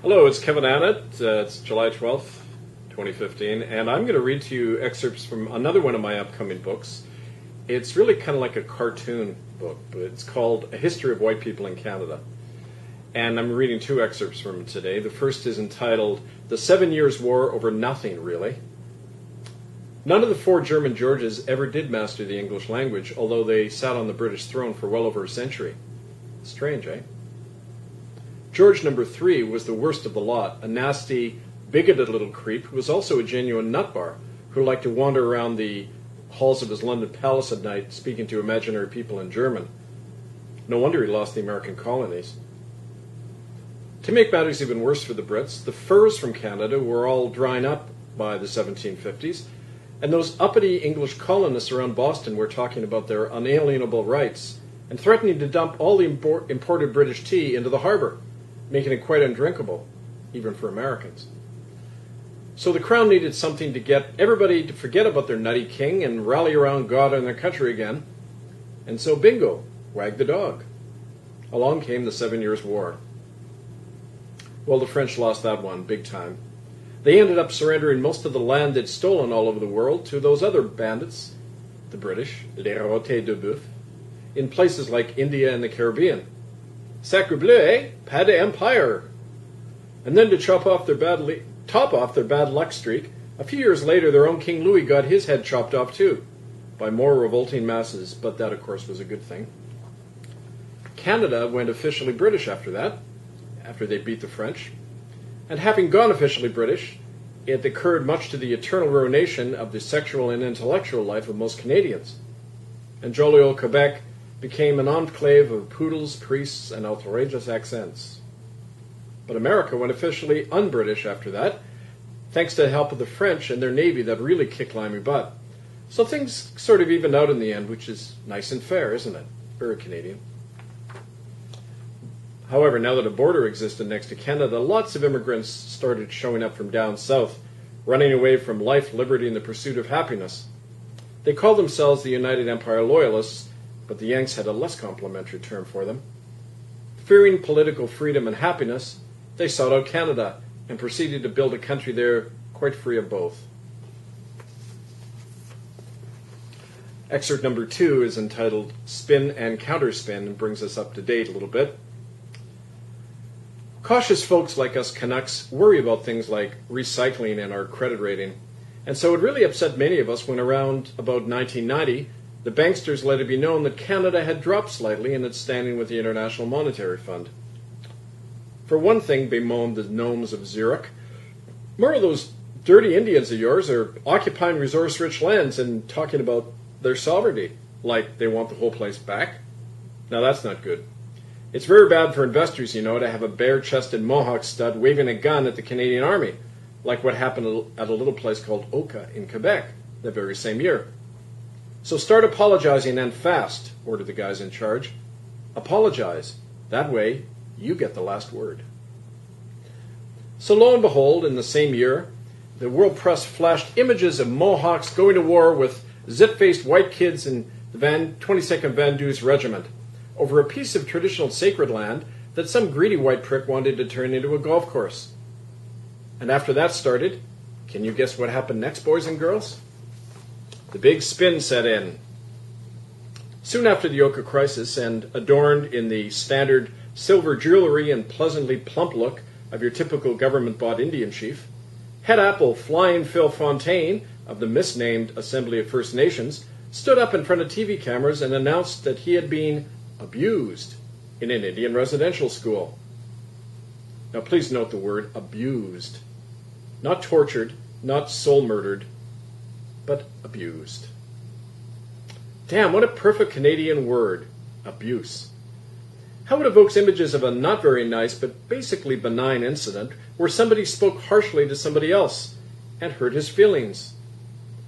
Hello, it's Kevin Annett. It's July 12th, 2015, and I'm going to read to you excerpts from another one of my upcoming books. It's really kind of like a cartoon book, but it's called A History of White People in Canada. And I'm reading two excerpts from it today. The first is entitled The 7 Years' War Over Nothing, Really. None of the four German Georges ever did master the English language, although they sat on the British throne for well over a century. Strange, eh? George number 3 was the worst of the lot, a nasty, bigoted little creep who was also a genuine nutbar, who liked to wander around the halls of his London palace at night speaking to imaginary people in German. No wonder he lost the American colonies. To make matters even worse for the Brits, the furs from Canada were all drying up by the 1750s, and those uppity English colonists around Boston were talking about their unalienable rights and threatening to dump all the imported British tea into the harbor, making it quite undrinkable, even for Americans. So the Crown needed something to get everybody to forget about their nutty king and rally around God and their country again. And so bingo, wag the dog. Along came the 7 Years' War. Well, the French lost that one big time. They ended up surrendering most of the land they'd stolen all over the world to those other bandits, the British, les rotés de boeuf, in places like India and the Caribbean. Sacre bleu, eh? Pas d'empire. And then to top off their bad luck streak, a few years later their own King Louis got his head chopped off too, by more revolting masses, but that of course was a good thing. Canada went officially British after that, after they beat the French. And having gone officially British, it occurred much to the eternal ruination of the sexual and intellectual life of most Canadians. And jolly old Quebec became an enclave of poodles, priests, and outrageous accents. But America went officially un-British after that, thanks to the help of the French and their navy that really kicked limey butt. So things sort of evened out in the end, which is nice and fair, isn't it? Very Canadian. However, now that a border existed next to Canada, lots of immigrants started showing up from down south, running away from life, liberty, and the pursuit of happiness. They called themselves the United Empire Loyalists, but the Yanks had a less complimentary term for them. Fearing political freedom and happiness, they sought out Canada and proceeded to build a country there quite free of both. Excerpt number 2 is entitled Spin and Counterspin and brings us up to date a little bit. Cautious folks like us Canucks worry about things like recycling and our credit rating, and so it really upset many of us when around about 1990, the banksters let it be known that Canada had dropped slightly in its standing with the International Monetary Fund. For one thing, bemoaned the gnomes of Zurich, more of those dirty Indians of yours are occupying resource-rich lands and talking about their sovereignty, like they want the whole place back. Now that's not good. It's very bad for investors, to have a bare-chested Mohawk stud waving a gun at the Canadian Army, like what happened at a little place called Oka in Quebec the very same year. So start apologizing and fast, ordered the guys in charge. Apologize. That way, you get the last word. So lo and behold, in the same year, the world press flashed images of Mohawks going to war with zit-faced white kids in the 22nd Vandus Regiment over a piece of traditional sacred land that some greedy white prick wanted to turn into a golf course. And after that started, can you guess what happened next, boys and girls? The big spin set in. Soon after the Oka crisis, and adorned in the standard silver jewelry and pleasantly plump look of your typical government-bought Indian chief, head apple Flying Phil Fontaine of the misnamed Assembly of First Nations stood up in front of TV cameras and announced that he had been abused in an Indian residential school. Now please note the word abused. Not tortured, not soul murdered, but abused. Damn, what a perfect Canadian word, abuse. How it evokes images of a not very nice but basically benign incident where somebody spoke harshly to somebody else and hurt his feelings.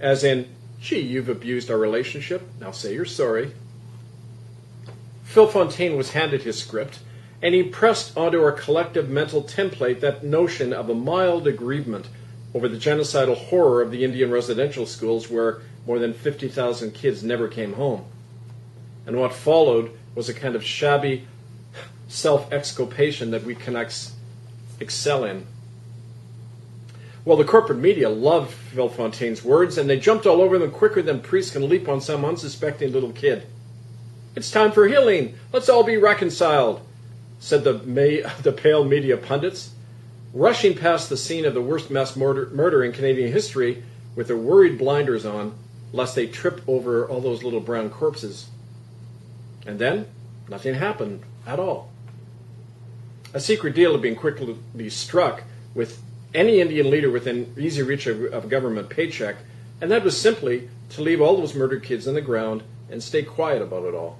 As in, gee, you've abused our relationship, now say you're sorry. Phil Fontaine was handed his script, and he pressed onto our collective mental template that notion of a mild aggrievement over the genocidal horror of the Indian residential schools where more than 50,000 kids never came home. And what followed was a kind of shabby self-exculpation that we Canucks excel in. Well, the corporate media loved Phil Fontaine's words, and they jumped all over them quicker than priests can leap on some unsuspecting little kid. "It's time for healing. Let's all be reconciled," said the pale media pundits, rushing past the scene of the worst mass murder in Canadian history with their worried blinders on, lest they trip over all those little brown corpses. And then, nothing happened at all. A secret deal had been quickly struck with any Indian leader within easy reach of a government paycheck, and that was simply to leave all those murdered kids in the ground and stay quiet about it all.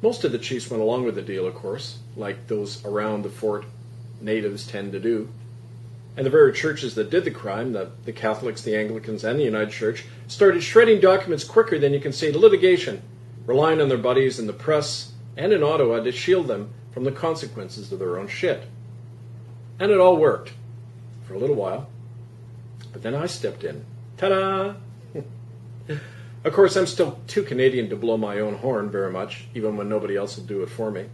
Most of the chiefs went along with the deal, of course, like those around the fort natives tend to do. And the very churches that did the crime, the Catholics, the Anglicans, and the United Church, started shredding documents quicker than you can say litigation, relying on their buddies in the press and in Ottawa to shield them from the consequences of their own shit. And it all worked for a little while. But then I stepped in. Ta-da! Of course, I'm still too Canadian to blow my own horn very much, even when nobody else will do it for me.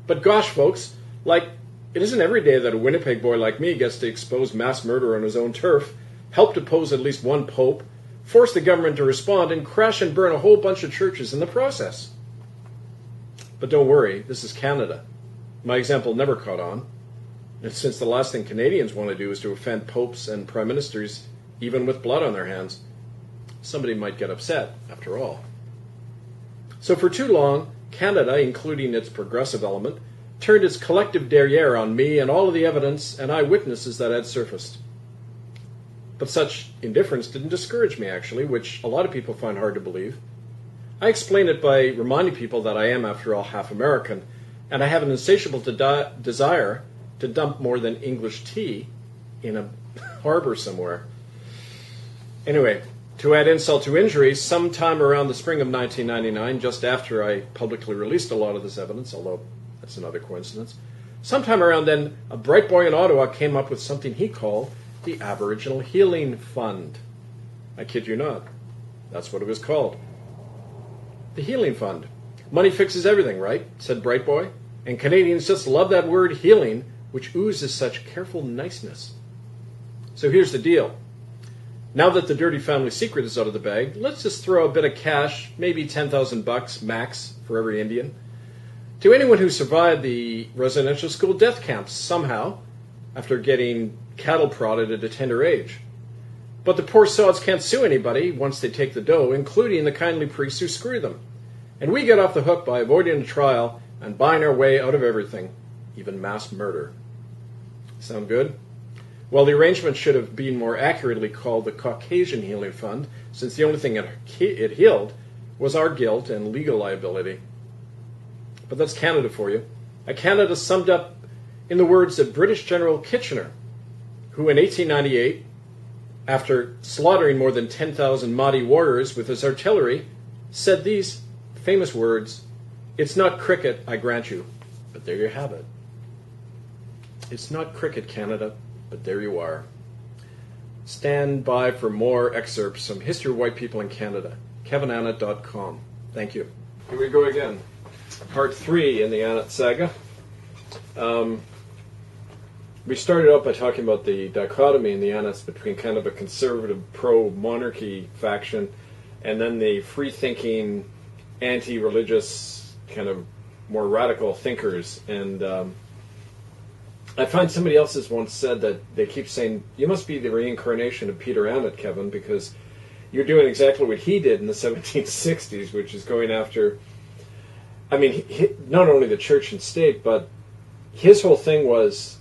But gosh, folks, it isn't every day that a Winnipeg boy like me gets to expose mass murder on his own turf, help depose at least one pope, force the government to respond, and crash and burn a whole bunch of churches in the process. But don't worry, this is Canada. My example never caught on. And since the last thing Canadians want to do is to offend popes and prime ministers, even with blood on their hands, somebody might get upset, after all. So for too long, Canada, including its progressive element, turned its collective derriere on me and all of the evidence and eyewitnesses that had surfaced. But such indifference didn't discourage me, actually, which a lot of people find hard to believe. I explain it by reminding people that I am, after all, half American, and I have an insatiable desire to dump more than English tea in a harbor somewhere. Anyway, to add insult to injury, sometime around the spring of 1999, just after I publicly released a lot of this evidence, although that's another coincidence, sometime around then, a bright boy in Ottawa came up with something he called the Aboriginal Healing Fund. I kid you not. That's what it was called. The Healing Fund. Money fixes everything, right? Said Bright Boy. And Canadians just love that word healing, which oozes such careful niceness. So here's the deal. Now that the dirty family secret is out of the bag, let's just throw a bit of cash, maybe $10,000 max for every Indian, to anyone who survived the residential school death camps somehow after getting cattle prodded at a tender age. But the poor sods can't sue anybody once they take the dough, including the kindly priests who screw them. And we get off the hook by avoiding a trial and buying our way out of everything, even mass murder. Sound good? Well, the arrangement should have been more accurately called the Caucasian Healing Fund, since the only thing it healed was our guilt and legal liability. But that's Canada for you. A Canada summed up in the words of British General Kitchener, who in 1898, after slaughtering more than 10,000 Mahdi warriors with his artillery, said these famous words, "It's not cricket, I grant you, but there you have it." It's not cricket, Canada, but there you are. Stand by for more excerpts from History of White People in Canada. KevinAnnett.com. Thank you. Here we go again. Part 3 in the Annett saga. We started out by talking about the dichotomy in the Annetts between kind of a conservative pro-monarchy faction and then the free-thinking, anti-religious, kind of more radical thinkers. And I find somebody else has once said that they keep saying, you must be the reincarnation of Peter Annett, Kevin, because you're doing exactly what he did in the 1760s, which is going after, I mean, not only the church and state, but his whole thing was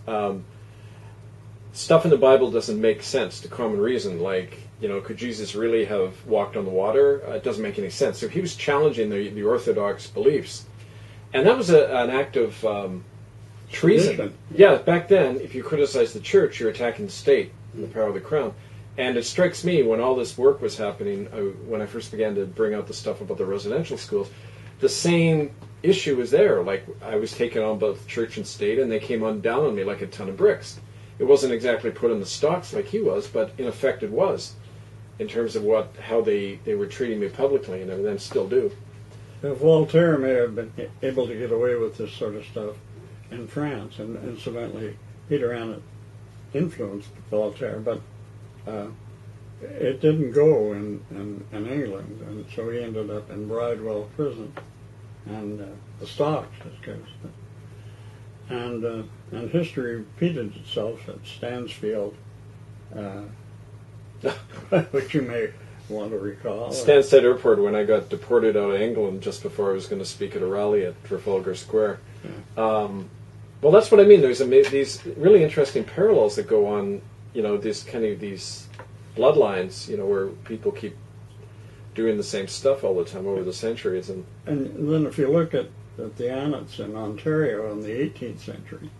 stuff in the Bible doesn't make sense to common reason. Like, you know, could Jesus really have walked on the water? It doesn't make any sense. So he was challenging the Orthodox beliefs. And that was an act of treason. Yeah, back then, if you criticize the church, you're attacking the state and the power of the crown. And it strikes me, when all this work was happening, when I first began to bring out the stuff about the residential schools, the same issue was there. Like, I was taking on both church and state, and they came on down on me like a ton of bricks. It wasn't exactly put in the stocks like he was, but in effect it was, in terms of how they were treating me publicly, and then still do. If Voltaire may have been able to get away with this sort of stuff, in France, and incidentally, Peter Annett influenced Voltaire, but it didn't go in England, and so he ended up in Bridewell Prison, and the stocks, this case. And history repeated itself at Stansfield, which you may want to recall. Stansted Airport, when I got deported out of England just before I was going to speak at a rally at Trafalgar Square. Yeah. Well, that's what I mean. There's these really interesting parallels that go on, these bloodlines, where people keep doing the same stuff all the time over the centuries. And then if you look at the Annetts in Ontario in the 18th century,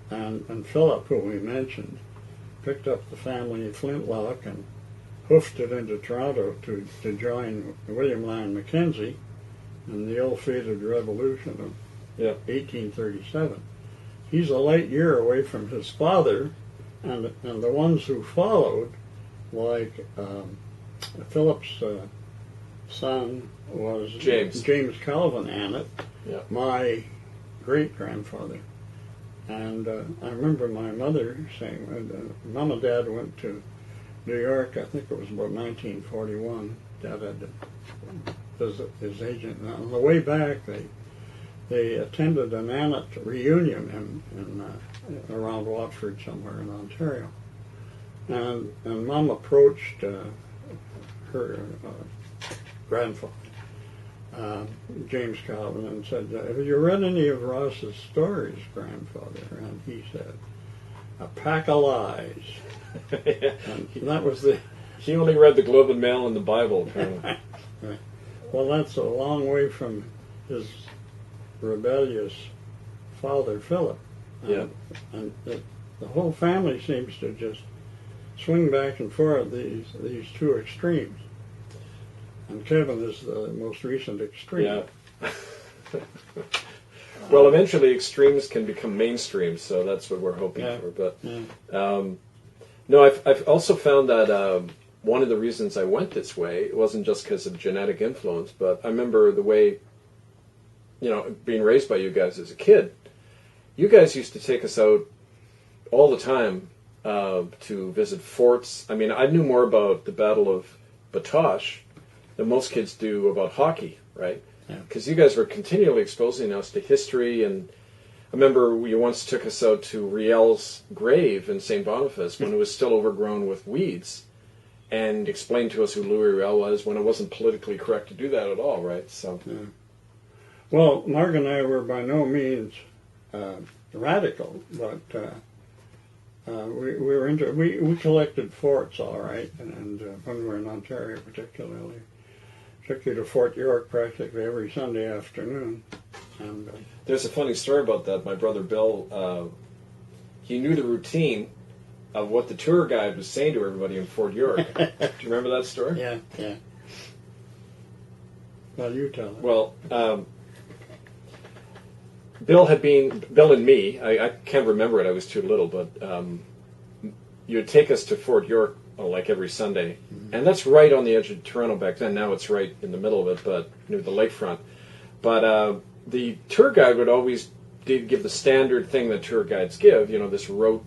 and Philip, who we mentioned, picked up the family flintlock and hoofed it into Toronto to join William Lyon Mackenzie in the ill-fated revolution of 1837. He's a light year away from his father, and the ones who followed, like Philip's son was James Calvin Annett, my great-grandfather. And I remember my mother saying, Mom and Dad went to New York, I think it was about 1941. Dad had to visit his agent. And on the way back, they attended an Annett reunion in around Watford somewhere in Ontario. And Mom approached her grandfather, James Calvin, and said, "Have you read any of Ross's stories, grandfather?" And he said, "A pack of lies." And that was He only read the Globe and Mail and the Bible, apparently. Right. Well, that's a long way from his rebellious father, Philip. And the whole family seems to just swing back and forth these two extremes. And Kevin is the most recent extreme. Yeah. Well, eventually extremes can become mainstream, so that's what we're hoping for. But no, I've also found that one of the reasons I went this way, it wasn't just because of genetic influence, but I remember the way, being raised by you guys as a kid, you guys used to take us out all the time to visit forts. I mean, I knew more about the Battle of Batoche than most kids do about hockey, right? Because you guys were continually exposing us to history, and I remember you once took us out to Riel's grave in St. Boniface when it was still overgrown with weeds, and explained to us who Louis Riel was when it wasn't politically correct to do that at all, right? So, well, Mark and I were by no means radical, but we collected forts, all right, and when we were in Ontario particularly. Took you to Fort York practically every Sunday afternoon. And there's a funny story about that. My brother Bill, he knew the routine of what the tour guide was saying to everybody in Fort York. Do you remember that story? Yeah. Well, you tell it. Well, Bill and me, I can't remember it, I was too little, but you would take us to Fort York like every Sunday. Mm-hmm. And that's right on the edge of Toronto back then. Now it's right in the middle of it, but near the lakefront. But the tour guide would always give the standard thing that tour guides give, this rote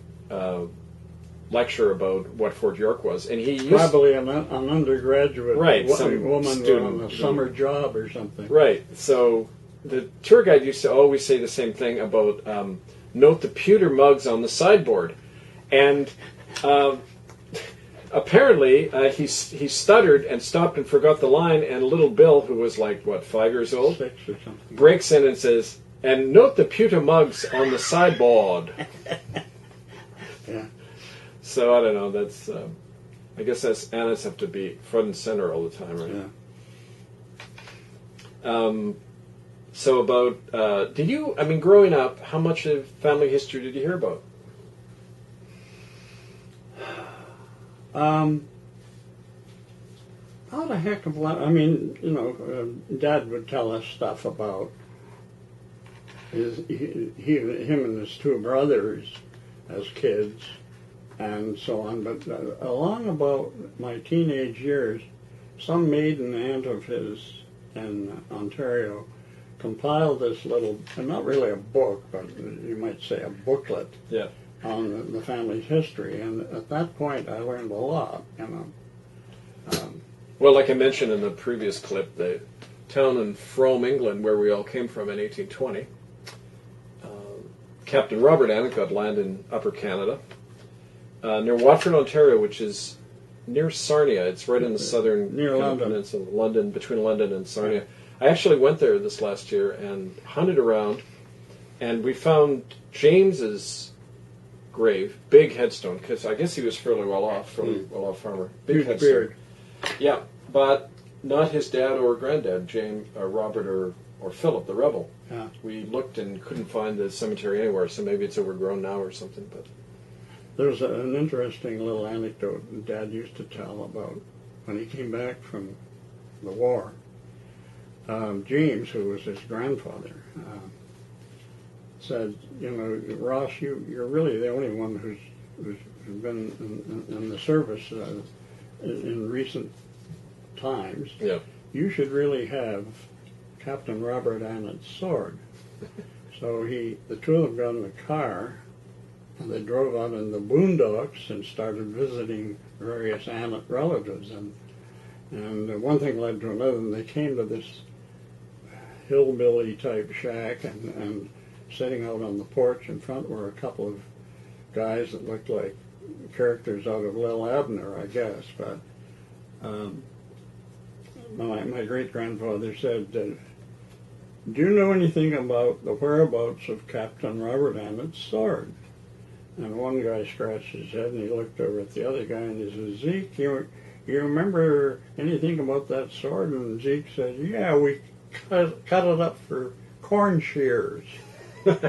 lecture about what Fort York was. And he used probably an undergraduate woman student, on a summer job or something. Right. So the tour guide used to always say the same thing about note the pewter mugs on the sideboard. And apparently, he stuttered and stopped and forgot the line, and little Bill, who was 5 years old, 6 or something, breaks in and says, "And note the pewter mugs on the sideboard." Yeah. So, I don't know, that's, I guess that's Annetts have to be front and center all the time, right? Yeah. So about, growing up, how much of family history did you hear about? Not a heck of a lot. I mean, Dad would tell us stuff about him and his two brothers as kids and so on. But along about my teenage years, some maiden aunt of his in Ontario compiled this little, not really a book, but you might say a booklet Yeah. on the family's history. And at that point, I learned a lot, Well, like I mentioned in the previous clip, the town in Frome, England, where we all came from in 1820, Captain Robert Annett got land in Upper Canada, near Watford, Ontario, which is near Sarnia. It's right in the southern Near London. peninsula, London, between London and Sarnia. I actually went there this last year and hunted around, and we found James's grave, big headstone, because I guess he was fairly well off farmer. Big Huge headstone. beard. Yeah, but not his dad or granddad, James, Robert, or Philip, the rebel. Yeah. We looked and couldn't find the cemetery anywhere, so maybe it's overgrown now or something. But There's an interesting little anecdote Dad used to tell about when he came back from the war. James, who was his grandfather, said, Ross, you're really the only one who's been in the service in recent times. yeah, You should really have Captain Robert Annett's sword. So the two of them got in a car, and they drove out in the boondocks and started visiting various Annett relatives. And one thing led to another, and they came to this hillbilly type shack, and sitting out on the porch in front were a couple of guys that looked like characters out of Lil Abner, I guess. But my great-grandfather said, do you know anything about the whereabouts of Captain Robert Annett's sword? And one guy scratched his head and he looked over at the other guy and he said, Zeke, you remember anything about that sword? And Zeke said, yeah, we cut it up for corn shears.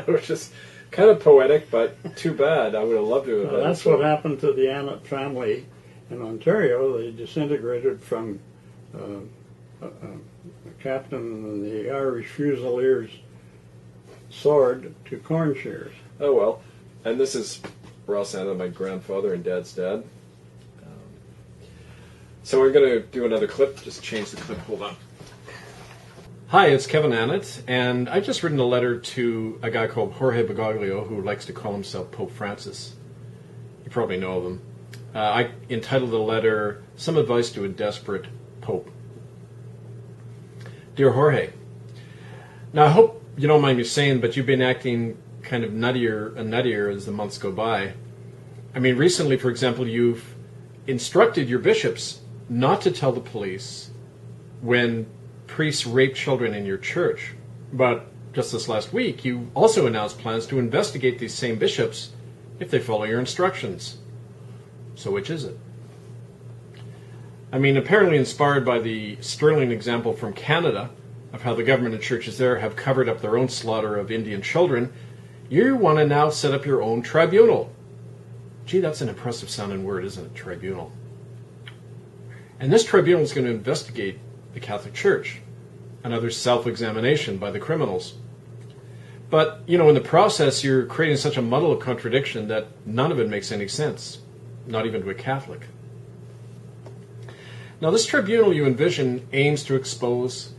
which is kind of poetic, but too bad. I would have loved to have done That's what happened to the Annett family in Ontario. They disintegrated from a captain and the Irish Fusiliers' sword to corn shears. Oh well, and this is Ross Annett, my grandfather and Dad's dad. So we're going to do another clip. Just change the clip. Hold on. Hi, it's Kevin Annett, and I've just written a letter to a guy called Jorge Bergoglio, who likes to call himself Pope Francis. You probably know of him. I entitled the letter, Some Advice to a Desperate Pope. Dear Jorge, now I hope you don't mind me saying, but you've been acting kind of nuttier and nuttier as the months go by. I mean, recently, for example, you've instructed your bishops not to tell the police when priests rape children in your church. But just this last week, you also announced plans to investigate these same bishops if they follow your instructions. So which is it? I mean, apparently inspired by the sterling example from Canada of how the government and churches there have covered up their own slaughter of Indian children, you want to now set up your own tribunal. Gee, that's an impressive sounding word, isn't it? Tribunal. And this tribunal is going to investigate the Catholic Church, another self-examination by the criminals. But, in the process, you're creating such a muddle of contradiction that none of it makes any sense, not even to a Catholic. Now, this tribunal you envision aims to expose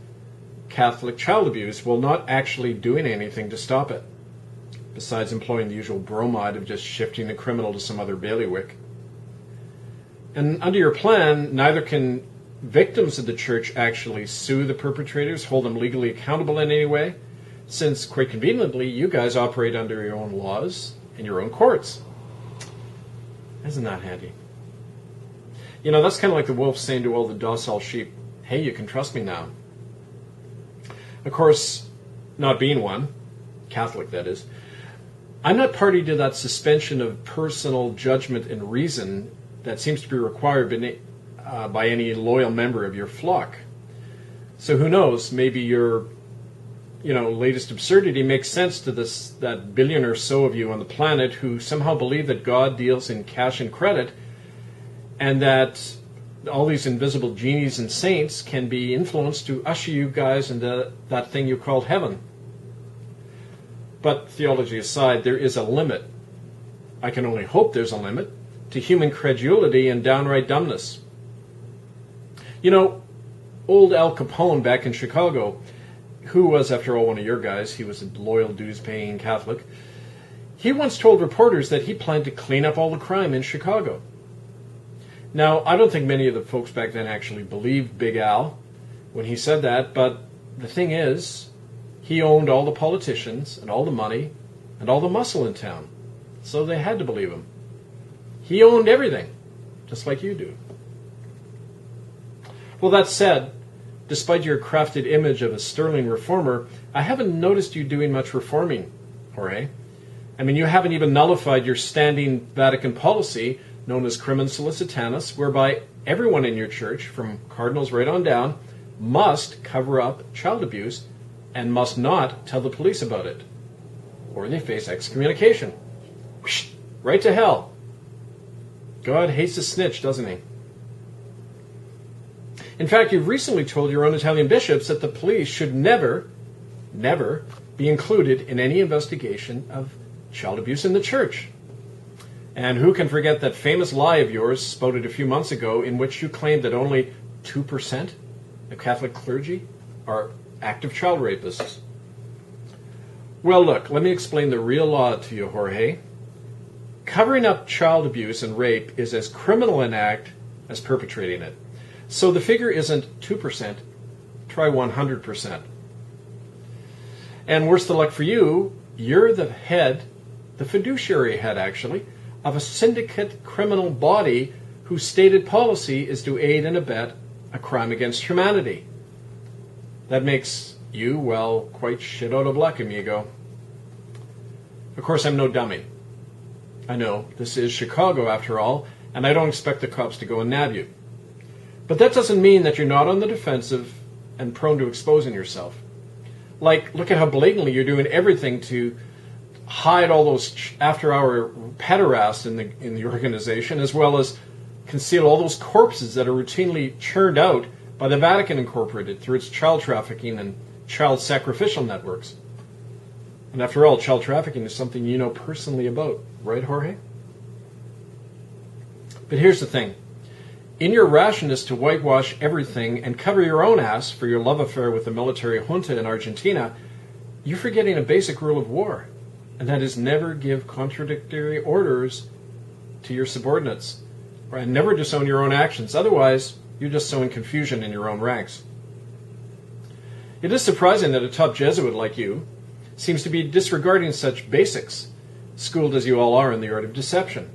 Catholic child abuse while not actually doing anything to stop it, besides employing the usual bromide of just shifting the criminal to some other bailiwick. And under your plan, neither can victims of the church actually sue the perpetrators, hold them legally accountable in any way, since, quite conveniently, you guys operate under your own laws and your own courts. Isn't that handy? That's kind of like the wolf saying to all the docile sheep, hey, you can trust me now. Of course, not being one, Catholic that is, I'm not party to that suspension of personal judgment and reason that seems to be required by any loyal member of your flock. So who knows, maybe your latest absurdity makes sense to that billion or so of you on the planet who somehow believe that God deals in cash and credit, and that all these invisible genies and saints can be influenced to usher you guys into that thing you call heaven. But theology aside, there is a limit. I can only hope there's a limit to human credulity and downright dumbness. Old Al Capone back in Chicago who was, after all, one of your guys, he was a loyal dues-paying Catholic, he once told reporters that he planned to clean up all the crime in Chicago. Now, I don't think many of the folks back then actually believed Big Al when he said that, but the thing is, he owned all the politicians and all the money and all the muscle in town, so they had to believe him. He owned everything, just like you do. Well, that said, despite your crafted image of a sterling reformer, I haven't noticed you doing much reforming, Jorge. I mean, you haven't even nullified your standing Vatican policy known as Crimen Solicitanis, whereby everyone in your church, from cardinals right on down, must cover up child abuse and must not tell the police about it, or they face excommunication. Whoosh, right to hell. God hates a snitch, doesn't he? In fact, you've recently told your own Italian bishops that the police should never be included in any investigation of child abuse in the church. And who can forget that famous lie of yours spouted a few months ago in which you claimed that only 2% of Catholic clergy are active child rapists? Well, look, let me explain the real law to you, Jorge. Covering up child abuse and rape is as criminal an act as perpetrating it. So the figure isn't 2%, try 100%. And worse the luck for you, you're the head, the fiduciary head actually, of a syndicate criminal body whose stated policy is to aid and abet a crime against humanity. That makes you, well, quite shit out of luck, amigo. Of course, I'm no dummy. I know, this is Chicago after all, and I don't expect the cops to go and nab you. But that doesn't mean that you're not on the defensive and prone to exposing yourself. Like, look at how blatantly you're doing everything to hide all those after-hour pederasts in the organization, as well as conceal all those corpses that are routinely churned out by the Vatican Incorporated through its child trafficking and child sacrificial networks. And after all, child trafficking is something you know personally about, right, Jorge? But here's the thing. In your rashness to whitewash everything and cover your own ass for your love affair with the military junta in Argentina, you're forgetting a basic rule of war, and that is never give contradictory orders to your subordinates, and never disown your own actions. Otherwise, you're just sowing confusion in your own ranks. It is surprising that a top Jesuit like you seems to be disregarding such basics, schooled as you all are in the art of deception.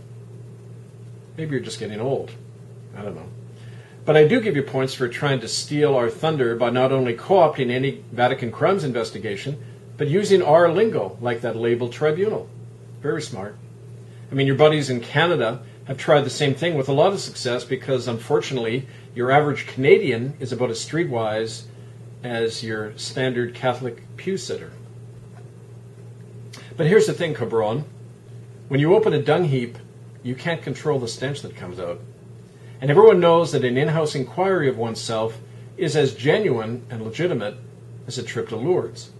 Maybe you're just getting old. I don't know. But I do give you points for trying to steal our thunder by not only co-opting any Vatican crimes investigation, but using our lingo, like that labeled tribunal. Very smart. I mean, your buddies in Canada have tried the same thing with a lot of success because, unfortunately, your average Canadian is about as streetwise as your standard Catholic pew sitter. But here's the thing, cabron. When you open a dung heap, you can't control the stench that comes out. And everyone knows that an in-house inquiry of oneself is as genuine and legitimate as a trip to Lourdes.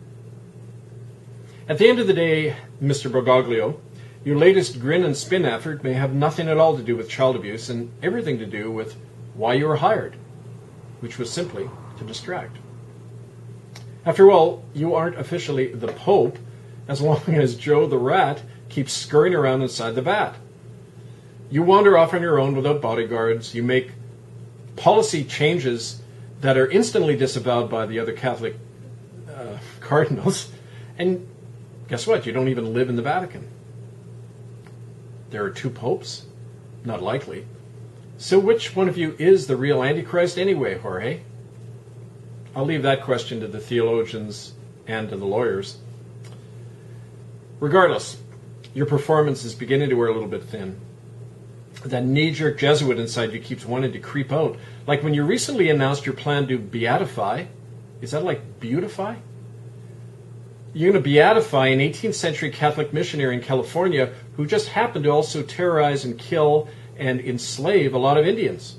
At the end of the day, Mr. Bergoglio, your latest grin and spin effort may have nothing at all to do with child abuse and everything to do with why you were hired, which was simply to distract. After all, you aren't officially the Pope as long as Joe the Rat keeps scurrying around inside the vat. You wander off on your own without bodyguards. You make policy changes that are instantly disavowed by the other Catholic cardinals. And guess what? You don't even live in the Vatican. There are two popes? Not likely. So which one of you is the real Antichrist anyway, Jorge? I'll leave that question to the theologians and to the lawyers. Regardless, your performance is beginning to wear a little bit thin. That knee-jerk Jesuit inside you keeps wanting to creep out. Like when you recently announced your plan to beatify. Is that like beautify? You're going to beatify an 18th century Catholic missionary in California who just happened to also terrorize and kill and enslave a lot of Indians.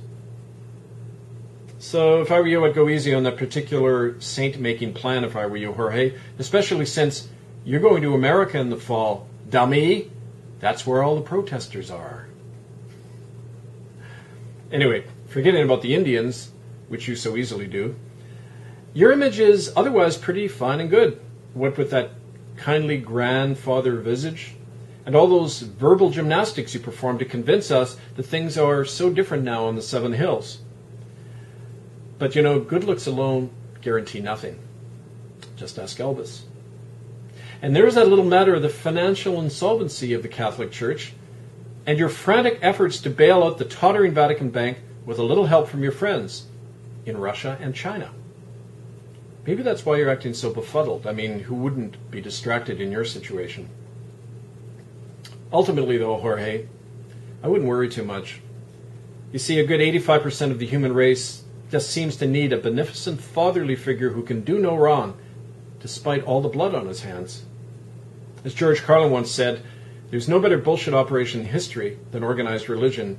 So if I were you, I'd go easy on that particular saint-making plan if I were you, Jorge, especially since you're going to America in the fall. Dummy, that's where all the protesters are. Anyway, forgetting about the Indians, which you so easily do, Your image is otherwise pretty fine and good, what with that kindly grandfather visage and all those verbal gymnastics you perform to convince us that things are so different now on the Seven Hills. But good looks alone guarantee nothing. Just ask Elvis. And there's that little matter of the financial insolvency of the Catholic Church and your frantic efforts to bail out the tottering Vatican Bank with a little help from your friends in Russia and China. Maybe that's why you're acting so befuddled. I mean, who wouldn't be distracted in your situation? Ultimately, though, Jorge, I wouldn't worry too much. You see, a good 85% of the human race just seems to need a beneficent fatherly figure who can do no wrong, despite all the blood on his hands. As George Carlin once said, there's no better bullshit operation in history than organized religion,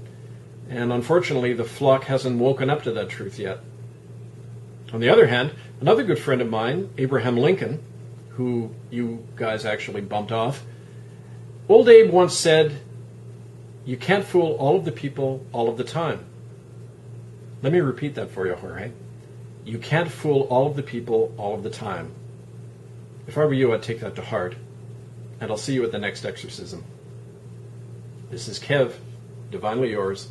and unfortunately the flock hasn't woken up to that truth yet. On the other hand, another good friend of mine, Abraham Lincoln, who you guys actually bumped off, old Abe once said, "You can't fool all of the people all of the time." Let me repeat that for you, Jorge. You can't fool all of the people all of the time. If I were you, I'd take that to heart. And I'll see you at the next exorcism. This is Kev, divinely yours.